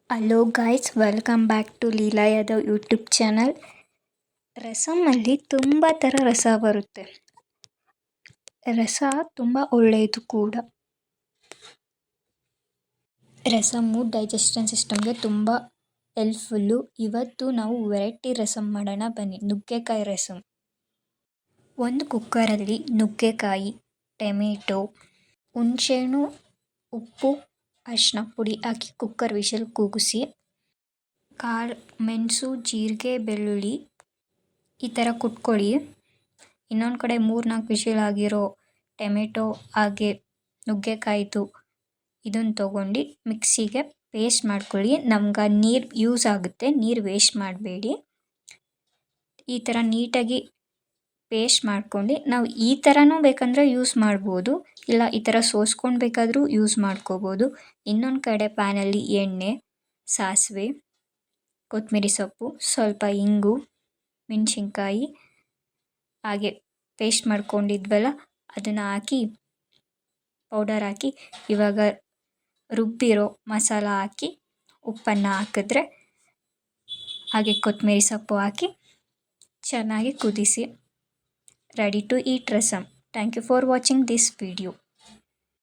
Hello guys, welcome back to Leela Yadav YouTube channel. ರಸಮಲ್ಲಿ ತುಂಬ ಥರ ರಸ ಬರುತ್ತೆ. ರಸ ತುಂಬ ಒಳ್ಳೆಯದು ಕೂಡ. ರಸಮ್ಮು ಡೈಜೆಷನ್ ಸಿಸ್ಟಮ್ಗೆ ತುಂಬ ಹೆಲ್ಪ್ಫುಲ್ಲು. ಇವತ್ತು ನಾವು ವೆರೈಟಿ ರಸಮ್ ಮಾಡೋಣ ಬನ್ನಿ. ನುಗ್ಗೆಕಾಯಿ ರಸಮ್. ಒಂದು ಕುಕ್ಕರಲ್ಲಿ ನುಗ್ಗೆಕಾಯಿ, ಟೊಮೆಟೊ, ಹುಣಸೆಹಣ್ಣು, ಉಪ್ಪು, ಅರಿಶಿನ ಪುಡಿ ಹಾಕಿ ಕುಕ್ಕರ್ ವಿಷಲ್ ಕೂಗಿಸಿ, ಕಾಳು ಮೆಣಸು, ಜೀರಿಗೆ, ಬೆಳ್ಳುಳ್ಳಿ ಈ ಥರ ಕುಟ್ಕೊಳ್ಳಿ. ಇನ್ನೊಂದು ಕಡೆ 3-4 ವಿಷಲ್ ಆಗಿರೋ ಟೊಮೆಟೊ ಹಾಗೆ ನುಗ್ಗೆಕಾಯಿದು ಇದನ್ನು ತೊಗೊಂಡು ಮಿಕ್ಸಿಗೆ ಪೇಸ್ಟ್ ಮಾಡ್ಕೊಳ್ಳಿ. ನಮ್ಗೆ ನೀರು ಯೂಸ್ ಆಗುತ್ತೆ, ನೀರು ವೇಸ್ಟ್ ಮಾಡಬೇಡಿ. ಈ ಥರ ನೀಟಾಗಿ ಪೇಸ್ಟ್ ಮಾಡ್ಕೊಂಡು ನಾವು ಈ ಥರನೂ ಬೇಕಂದರೆ ಯೂಸ್ ಮಾಡ್ಬೋದು, ಇಲ್ಲ ಈ ಥರ ಸೋಸ್ಕೊಂಡು ಬೇಕಾದರೂ ಯೂಸ್ ಮಾಡ್ಕೋಬೋದು. ಇನ್ನೊಂದು ಕಡೆ ಪ್ಯಾನಲ್ಲಿ ಎಣ್ಣೆ, ಸಾಸಿವೆ, ಕೊತ್ತಂಬರಿ ಸೊಪ್ಪು, ಸ್ವಲ್ಪ ಇಂಗು, ಮೆಣಸಿನ್ಕಾಯಿ ಹಾಗೆ ಪೇಸ್ಟ್ ಮಾಡ್ಕೊಂಡಿದ್ವಲ್ಲ ಅದನ್ನು ಹಾಕಿ ಪೌಡರ್ ಹಾಕಿ ಇವಾಗ ರುಬ್ಬಿರೋ ಮಸಾಲ ಹಾಕಿ ಉಪ್ಪನ್ನು ಹಾಕಿದ್ರೆ ಹಾಗೆ ಕೊತ್ತಂಬರಿ ಸೊಪ್ಪು ಹಾಕಿ ಚೆನ್ನಾಗಿ ಕುದಿಸಿ. Ready to eat rasam. Thank you for watching this video.